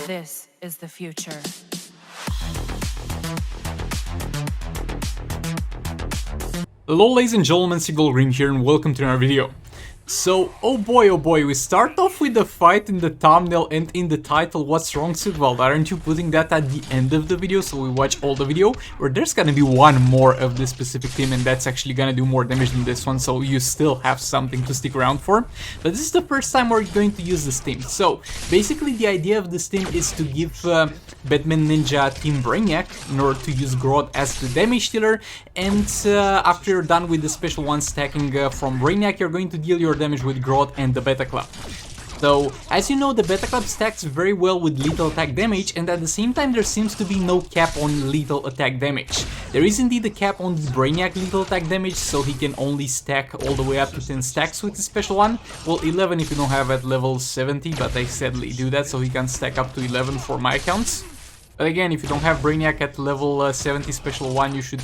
This is the future. Hello ladies and gentlemen, Seagull Green here and welcome to another video. So, oh boy, we start off with the fight in the thumbnail and in the title, what's wrong Sigvald? Aren't you putting that at the end of the video so we watch all the video? Or there's gonna be one more of this specific team and that's actually gonna do more damage than this one, so you still have something to stick around for. But this is the first time we're going to use this team. So, basically the idea of this team is to give Batman Ninja Team Brainiac in order to use Grodd as the damage dealer, and after you're done with the special one stacking from Brainiac, you're going to deal your damage with Grodd and the Beta Club. So, as you know, the Beta Club stacks very well with lethal attack damage, and at the same time there seems to be no cap on lethal attack damage. There is indeed a cap on the Brainiac lethal attack damage, so he can only stack all the way up to 10 stacks with the special one. Well, 11 if you don't have at level 70, but I sadly do that, so he can stack up to 11 for my accounts. But again, if you don't have Brainiac at level 70 special one, you should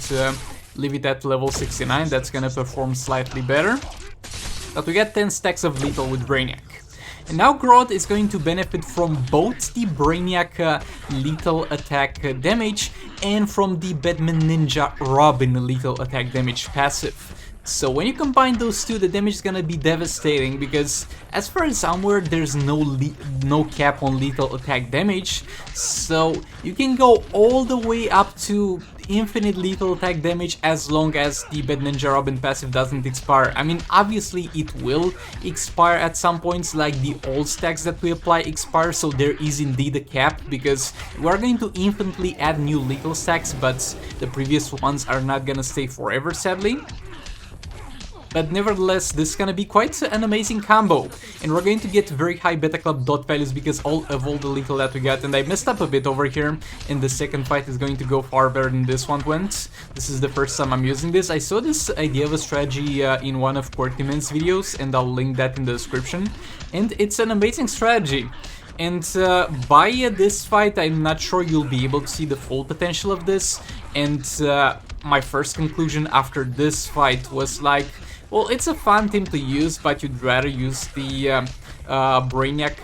leave it at level 69, that's gonna perform slightly better. But we get 10 stacks of lethal with Brainiac. And now Grodd is going to benefit from both the Brainiac lethal attack damage and from the Batman Ninja Robin lethal attack damage passive. So when you combine those two, the damage is gonna be devastating, because as far as I'm aware, there's no cap on lethal attack damage, so you can go all the way up to infinite lethal attack damage as long as the Bad Ninja Robin passive doesn't expire. I mean, obviously it will expire at some points, like the old stacks that we apply expire, so there is indeed a cap, because we are going to infinitely add new lethal stacks, but the previous ones are not gonna stay forever, sadly. But nevertheless, this is gonna be quite an amazing combo, and we're going to get very high Beta Club dot values because of all the lethal that we got. And I messed up a bit over here, and the second fight is going to go far better than this one went. This is the first time I'm using this. I saw this idea of a strategy in one of Quartyman's videos, and I'll link that in the description. And it's an amazing strategy. And by this fight, I'm not sure you'll be able to see the full potential of this. And my first conclusion after this fight was like, well, it's a fun team to use, but you'd rather use the Brainiac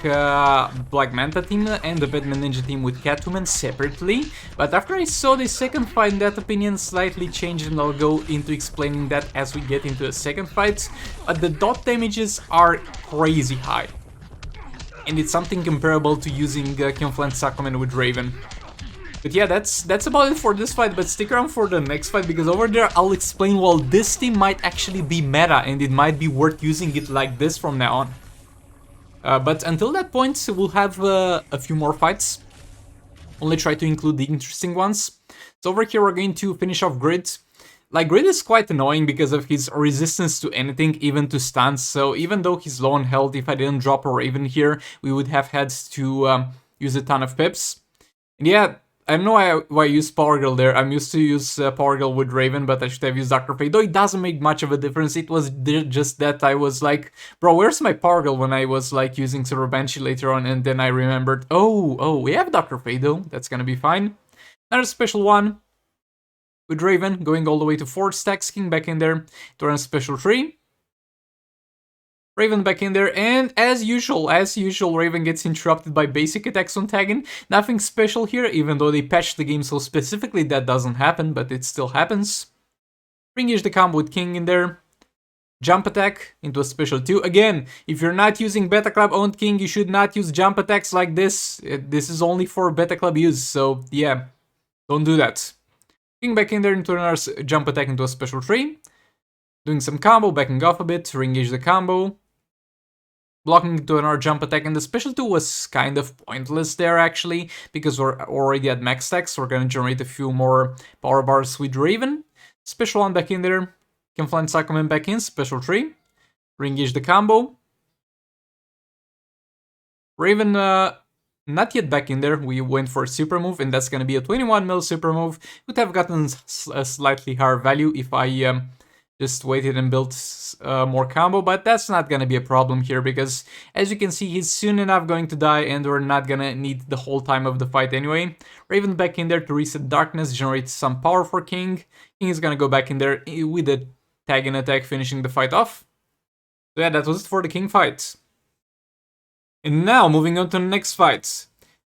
Black Manta team and the Batman Ninja team with Catwoman separately. But after I saw the second fight, that opinion slightly changed, and I'll go into explaining that as we get into the second fight. But the dot damages are crazy high, and it's something comparable to using Conflant Sakumen with Raven. But yeah, that's about it for this fight, but stick around for the next fight, because over there I'll explain, well, this team might actually be meta and it might be worth using it like this from now on. But until that point, we'll have a few more fights. Only try to include the interesting ones. So over here we're going to finish off Grid. Like, Grid is quite annoying because of his resistance to anything, even to stuns, so even though he's low on health, if I didn't drop a Raven here, we would have had to use a ton of pips. And yeah, I don't know why I used Power Girl there. I'm used to use Power Girl with Raven, but I should have used Dr. Fate. Though it doesn't make much of a difference. It was just that I was like, bro, where's my Power Girl, when I was like using Silver Banshee later on, and then I remembered, oh, we have Dr. Fate though. That's gonna be fine. Another special one with Raven, going all the way to 4 stacks, King back in there to run special 3. Raven back in there, and as usual, Raven gets interrupted by basic attacks on Taggin. Nothing special here, even though they patched the game so specifically that doesn't happen, but it still happens. Ring-ish the combo with King in there. Jump attack into a special 2. Again, if you're not using Beta Club owned King, you should not use jump attacks like this. This is only for Beta Club use, so yeah, don't do that. King back in there into another jump attack into a special 3. Doing some combo, backing off a bit, ring-ish the combo. Blocking to another jump attack, and the special 2 was kind of pointless there actually, because we're already at max stacks, so we're gonna generate a few more power bars with Raven. Special 1 back in there, Conflant Sakumen back in, special 3. Ring-ish the combo. Raven not yet back in there, we went for a super move, and that's gonna be a 21 mil super move. Would have gotten a slightly higher value if I just waited and built more combo, but that's not gonna be a problem here, because as you can see, he's soon enough going to die, and we're not gonna need the whole time of the fight anyway. Raven back in there to reset darkness, generate some power for King. King is gonna go back in there with a tag and attack, finishing the fight off. So yeah, that was it for the King fight. And now, moving on to the next fight.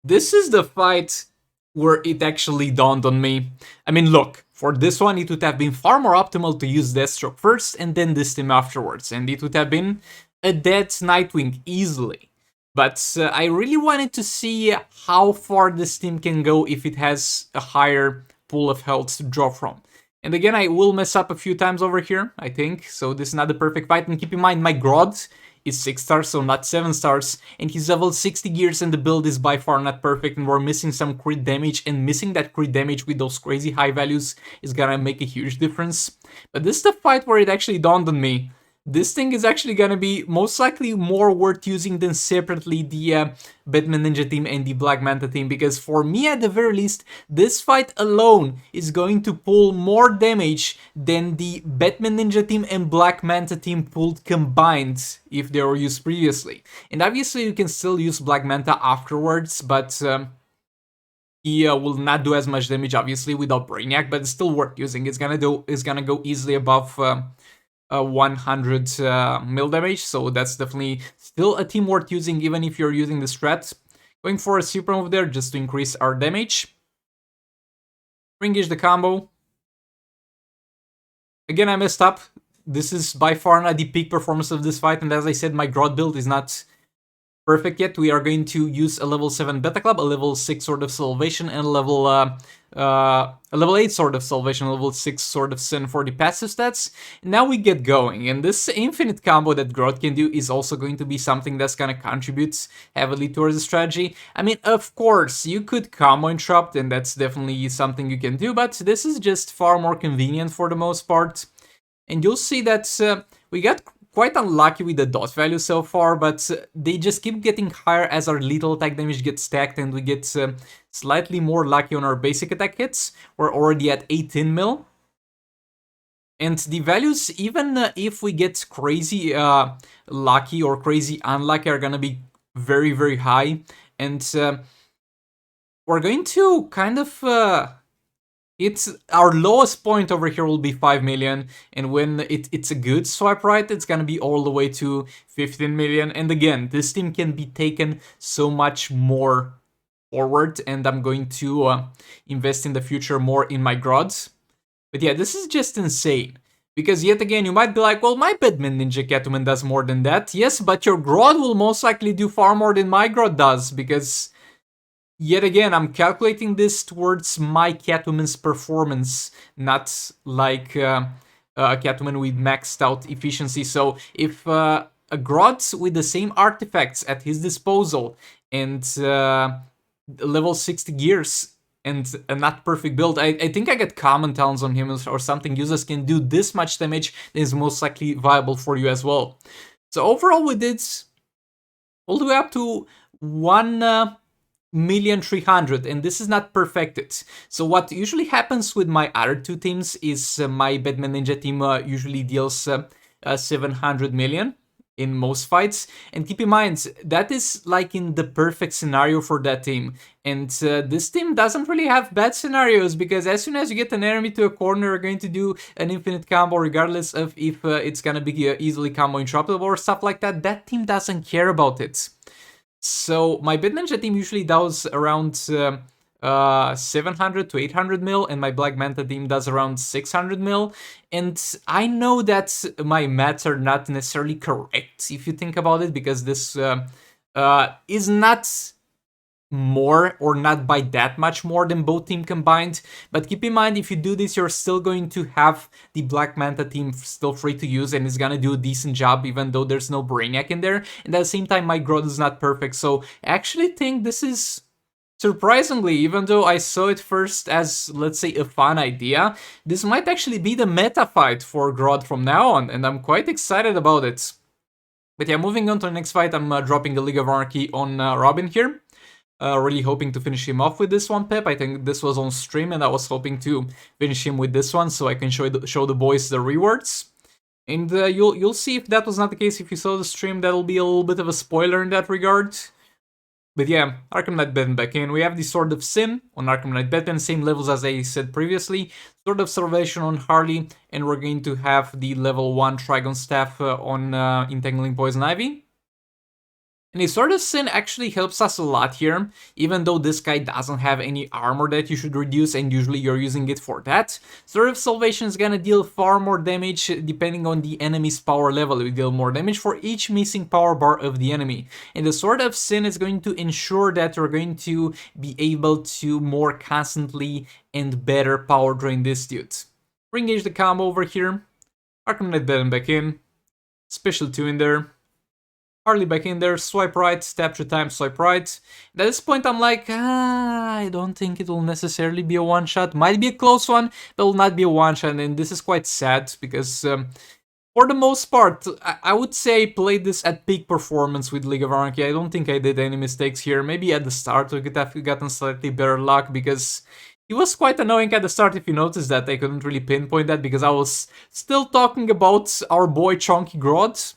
This is the fight where it actually dawned on me. I mean, look, for this one, it would have been far more optimal to use Deathstroke first and then this team afterwards, and it would have been a dead Nightwing easily. But I really wanted to see how far this team can go if it has a higher pool of health to draw from. And again, I will mess up a few times over here, I think, so this is not the perfect fight. And keep in mind, my Grodd is 6 stars, so not 7 stars, and he's level 60 gears and the build is by far not perfect, and we're missing some crit damage, and missing that crit damage with those crazy high values is gonna make a huge difference. But this is the fight where it actually dawned on me. This thing is actually gonna be most likely more worth using than separately the Batman Ninja team and the Black Manta team, because for me at the very least, this fight alone is going to pull more damage than the Batman Ninja team and Black Manta team pulled combined if they were used previously. And obviously you can still use Black Manta afterwards, but he will not do as much damage obviously without Brainiac, but it's still worth using. It's gonna go easily above 100 mil damage, so that's definitely still a team worth using even if you're using the strat. Going for a super move there just to increase our damage. Ring-ish the combo. Again, I messed up. This is by far not the peak performance of this fight, and as I said, my Grodd build is not perfect yet. We are going to use a level 7 Beta Club, a level 6 Sword of Salvation, and a level 8 Sword of Salvation, a level 6 Sword of Sin for the passive stats. Now we get going, and this infinite combo that Grodd can do is also going to be something that's gonna contribute heavily towards the strategy. I mean, of course, you could combo interrupt, and that's definitely something you can do, but this is just far more convenient for the most part. And you'll see that we got quite unlucky with the dot value so far, but they just keep getting higher as our lethal attack damage gets stacked, and we get slightly more lucky on our basic attack hits. We're already at 18 mil. And the values, even if we get crazy lucky or crazy unlucky, are gonna be very, very high. And we're going to kind of... It's our lowest point over here will be 5 million, and when it's a good swipe right, it's gonna be all the way to 15 million. And again, this team can be taken so much more forward, and I'm going to invest in the future more in my Grodds. But yeah, this is just insane. Because yet again, you might be like, well, my Batman Ninja Catwoman does more than that. Yes, but your Grodd will most likely do far more than my Grodd does, because... Yet again, I'm calculating this towards my Catwoman's performance, not like a Catwoman with maxed out efficiency. So if a Grodd with the same artifacts at his disposal and level 60 gears and a not perfect build, I think I get common talents on him or something. Users can do this much damage, then is most likely viable for you as well. So overall, we did all the way up to 1,300,000, and this is not perfected. So what usually happens with my other two teams is my Batman Ninja team usually deals 700 million in most fights, and keep in mind that is like in the perfect scenario for that team. And this team doesn't really have bad scenarios, because as soon as you get an enemy to a corner, you're going to do an infinite combo regardless of if it's gonna be easily combo interruptible or stuff like that. That team doesn't care about it. So my Bit Ninja team usually does around 700 to 800 mil, and my Black Manta team does around 600 mil. And I know that my maths are not necessarily correct if you think about it, because this is not more or not by that much more than both team combined. But keep in mind, if you do this, you're still going to have the Black Manta team still free to use, and it's gonna do a decent job even though there's no Brainiac in there. And at the same time, my Grodd is not perfect, so I actually think this is, surprisingly, even though I saw it first as, let's say, a fun idea, this might actually be the meta fight for Grodd from now on, and I'm quite excited about it. But yeah, moving on to the next fight, I'm dropping a League of Anarchy on Robin here. Really hoping to finish him off with this one, Pep. I think this was on stream, and I was hoping to finish him with this one so I can show the boys the rewards. And you'll see if that was not the case. If you saw the stream, that'll be a little bit of a spoiler in that regard. But yeah, Arkham Knight Batman back in. We have the Sword of Sin on Arkham Knight Batman, same levels as I said previously. Sword of Salvation on Harley, and we're going to have the level 1 Trigon Staff on Entangling Poison Ivy. And a Sword of Sin actually helps us a lot here, even though this guy doesn't have any armor that you should reduce and usually you're using it for that. Sword of Salvation is gonna deal far more damage depending on the enemy's power level. We deal more damage for each missing power bar of the enemy. And the Sword of Sin is going to ensure that you're going to be able to more constantly and better power drain this dude. Re-engage the combo over here, Arkham Knight Venom back in, Special 2 in there, Harley back in there, swipe right, stab 3 times, swipe right. At this point I'm like, I don't think it will necessarily be a one-shot. Might be a close one, but will not be a one-shot, and this is quite sad, because for the most part, I would say play this at peak performance with League of Anarchy. I don't think I did any mistakes here. Maybe at the start we could have gotten slightly better luck, because it was quite annoying at the start if you noticed that. I couldn't really pinpoint that, because I was still talking about our boy Chonky Grodd.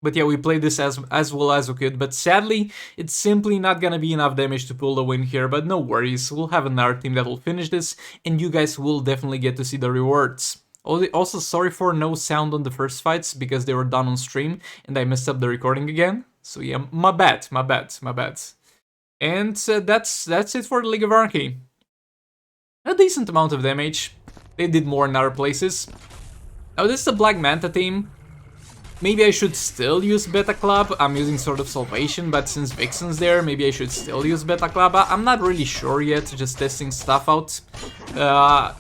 But yeah, we played this as well as we could, but sadly, it's simply not gonna be enough damage to pull the win here, but no worries, we'll have another team that will finish this, and you guys will definitely get to see the rewards. Also, sorry for no sound on the first fights, because they were done on stream, and I messed up the recording again, so yeah, my bad. And that's it for the League of Anarchy. A decent amount of damage, they did more in other places. Now this is the Black Manta team. Maybe I should still use Beta Club. I'm using Sword of Salvation, but since Vixen's there, maybe I should still use Beta Club. I'm not really sure yet, just testing stuff out.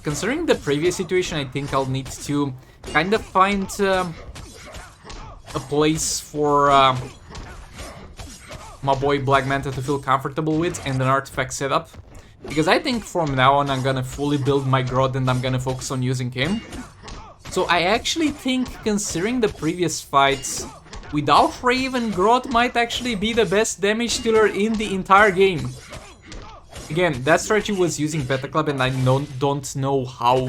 Considering the previous situation, I think I'll need to kind of find a place for my boy Black Manta to feel comfortable with and an artifact setup. Because I think from now on I'm gonna fully build my Grodd and I'm gonna focus on using him. So I actually think, considering the previous fights, without Raven, Grodd might actually be the best damage dealer in the entire game. Again, that strategy was using Beta Club, and I don't know how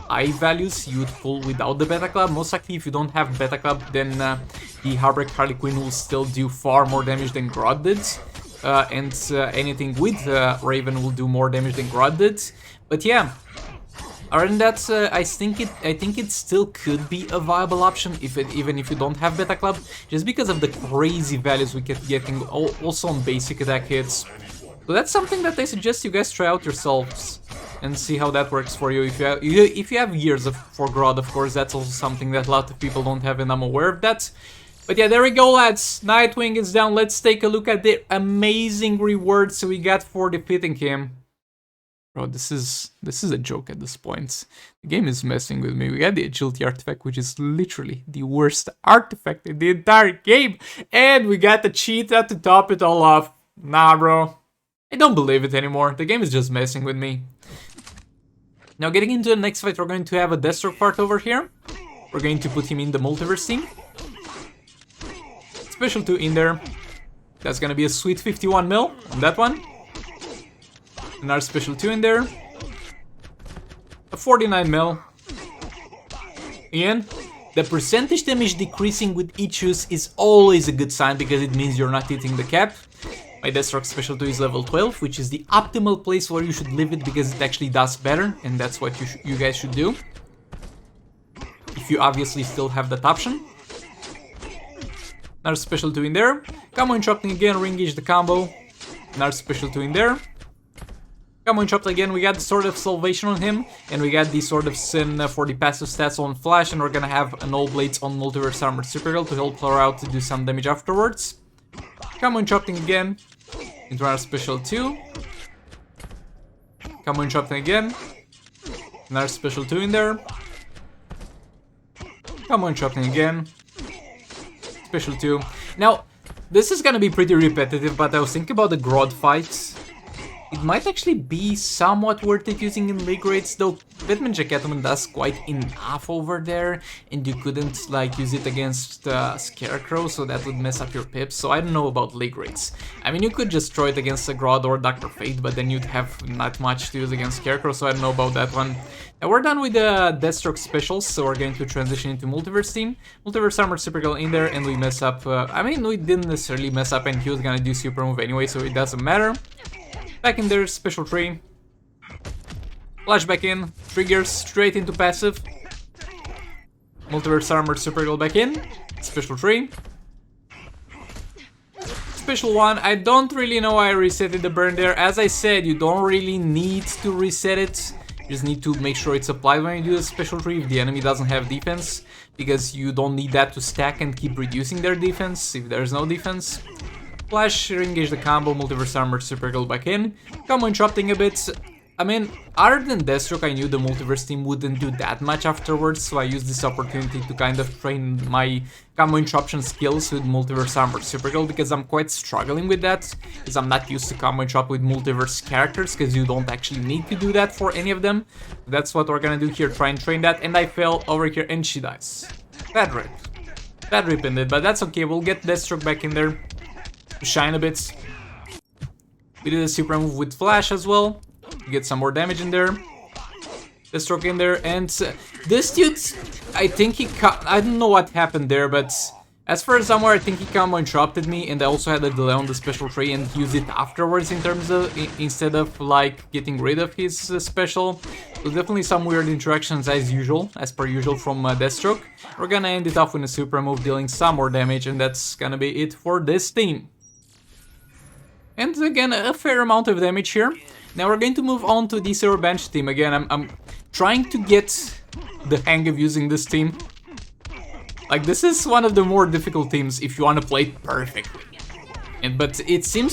high values you'd pull without the Beta Club. Most likely, if you don't have Beta Club, then the Heartbreak Harley Quinn will still do far more damage than Grodd did. And anything with Raven will do more damage than Grodd did. But yeah. Other than that, I think it still could be a viable option, even if you don't have Beta Club, just because of the crazy values we kept getting, also on basic attack hits. So that's something that I suggest you guys try out yourselves and see how that works for you. If you have years for Grodd, of course, that's also something that a lot of people don't have, and I'm aware of that. But yeah, there we go, lads. Nightwing is down. Let's take a look at the amazing rewards we got for defeating him. Bro, this is a joke at this point. The game is messing with me. We got the agility artifact, which is literally the worst artifact in the entire game. And we got the cheetah to top it all off. Nah, bro. I don't believe it anymore. The game is just messing with me. Now, getting into the next fight, we're going to have a Deathstroke part over here. We're going to put him in the multiverse team. Special 2 in there. That's gonna be a sweet 51 mil on that one. Another special 2 in there. A 49 mil. Again, the percentage damage decreasing with each use is always a good sign, because it means you're not hitting the cap. My Deathstroke special 2 is level 12, which is the optimal place where you should leave it, because it actually does better, and that's what you guys should do. If you obviously still have that option. Another special 2 in there. Combo interrupting again, re-engage the combo. Another special 2 in there. Combo interrupt again, we got the Sword of Salvation on him, and we got the Sword of Sin for the passive stats on Flash, and we're gonna have an All Blades on Multiverse Armored Supergirl to help her out to do some damage afterwards. Combo interrupting again, into our special 2. Combo interrupting again, another special 2 in there. Combo interrupting again, special 2. Now, this is gonna be pretty repetitive, but I was thinking about the Grodd fights. It might actually be somewhat worth it using in league rates, though BNGG Catwoman does quite enough over there, and you couldn't like use it against Scarecrow, so that would mess up your pips, so I don't know about league rates. I mean, you could just throw it against a Grodd or Dr. Fate, but then you'd have not much to use against Scarecrow, so I don't know about that one. Now we're done with the Deathstroke specials, so we're going to transition into Multiverse team. Multiverse Armored Supergirl in there, and we mess up, I mean, we didn't necessarily mess up, and he was gonna do super move anyway, so it doesn't matter. Back in there, special 3. Flash back in, triggers straight into passive. Multiverse Armored Supergirl back in, special 3. Special 1, I don't really know why I resetted the burn there. As I said, you don't really need to reset it. You just need to make sure it's applied when you do the special 3 if the enemy doesn't have defense, because you don't need that to stack and keep reducing their defense if there's no defense. Flash, re-engage the combo, multiverse armor, super go back in. Combo interrupting a bit. I mean, other than Deathstroke, I knew the multiverse team wouldn't do that much afterwards, so I used this opportunity to kind of train my combo interruption skills with multiverse armor super go, because I'm quite struggling with that, because I'm not used to combo interrupt with multiverse characters, because you don't actually need to do that for any of them. That's what we're gonna do here, try and train that, and I fell over here and she dies. Bad rip. Bad rip in it, but that's okay, we'll get Deathstroke back in there to shine a bit. We did a super move with Flash as well. Get some more damage in there. Deathstroke in there, and this dude, I think I don't know what happened there, but as far as I'm aware, I think he combo interrupted me, and I also had a delay on the special 3 and used it afterwards in terms of, instead of like getting rid of his special. So definitely some weird interactions as per usual from Deathstroke. We're gonna end it off with a super move, dealing some more damage, and that's gonna be it for this team. And again, a fair amount of damage here. Now we're going to move on to the Zero Bench team. Again, I'm trying to get the hang of using this team. Like, this is one of the more difficult teams if you want to play it perfectly. But it still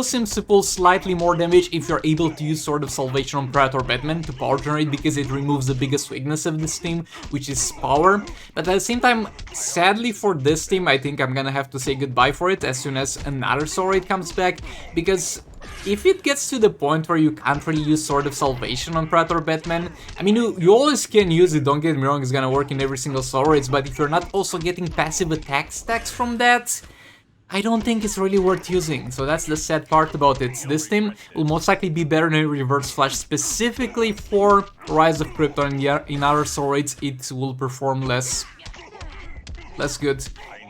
seems to pull slightly more damage if you're able to use Sword of Salvation on Predator Batman to power generate, because it removes the biggest weakness of this team, which is power. But at the same time, sadly for this team, I think I'm gonna have to say goodbye for it as soon as another Soul Raid comes back, because if it gets to the point where you can't really use Sword of Salvation on Predator Batman, I mean, you always can use it, don't get me wrong, it's gonna work in every single Soul Raids, but if you're not also getting passive attack stacks from that, I don't think it's really worth using, so that's the sad part about it. This team will most likely be better than Reverse Flash, specifically for Rise of Krypton. In other Soul Raids it will perform less good.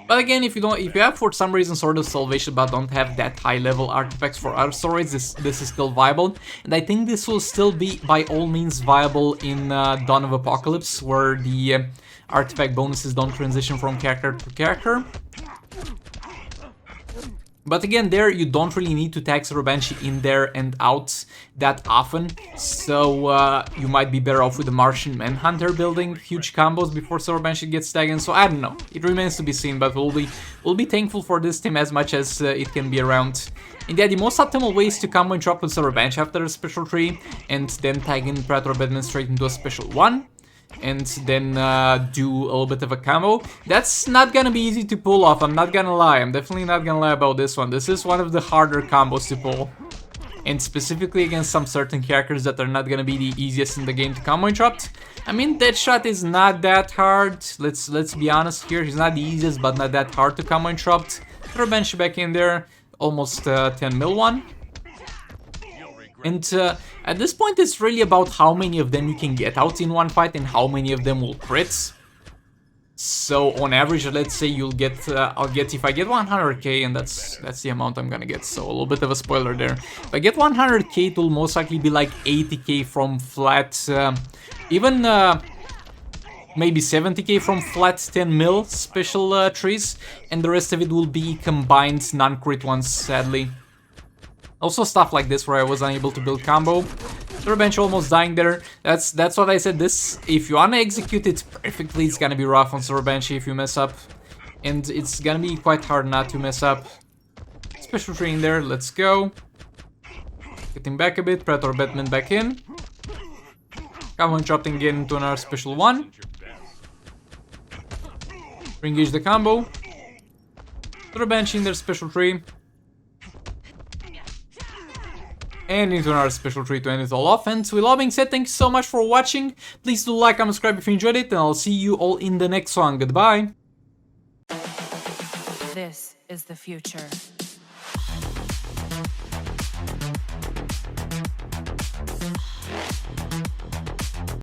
But again, if you have for some reason Sword of Salvation but don't have that high level artifacts for other Soul Raids, this is still viable. And I think this will still be by all means viable in Dawn of Apocalypse, where the artifact bonuses don't transition from character to character. But again, there you don't really need to tag Zero Banshee in there and out that often, so you might be better off with the Martian Manhunter building huge combos before Zero Banshee gets tagged in. So I don't know, it remains to be seen, but we'll be thankful for this team as much as it can be around. And yeah, the most optimal way is to combo interrupt with Zero Banshee after a special 3, and then tag in Predator Batman straight into a special 1. And then do a little bit of a combo. That's not gonna be easy to pull off, I'm not gonna lie. I'm definitely not gonna lie about this one. This is one of the harder combos to pull. And specifically against some certain characters that are not gonna be the easiest in the game to combo interrupt. I mean, Deadshot is not that hard. Let's be honest here. He's not the easiest, but not that hard to combo interrupt. Throw Banshee back in there. Almost 10 mil one. And at this point, it's really about how many of them you can get out in one fight and how many of them will crit. So on average, let's say you'll get, if I get 100k, and that's the amount I'm gonna get. So a little bit of a spoiler there. If I get 100k, it will most likely be like 80k from flat, even maybe 70k from flat 10 mil special trees, and the rest of it will be combined non-crit ones, sadly. Also stuff like this where I was unable to build combo. Revenge almost dying there. That's what I said. This, if you wanna execute it perfectly, it's gonna be rough on Zero Banshee if you mess up. And it's gonna be quite hard not to mess up. Special 3 in there, let's go. Get him back a bit, Predator Batman back in. Combo interrupting again into another special 1. Re-engage the combo. Zero Banshee in there, special 3. And into another special 3 to end it all off. And with all being said, thank you so much for watching. Please do like and subscribe if you enjoyed it, and I'll see you all in the next one. Goodbye. This is the future.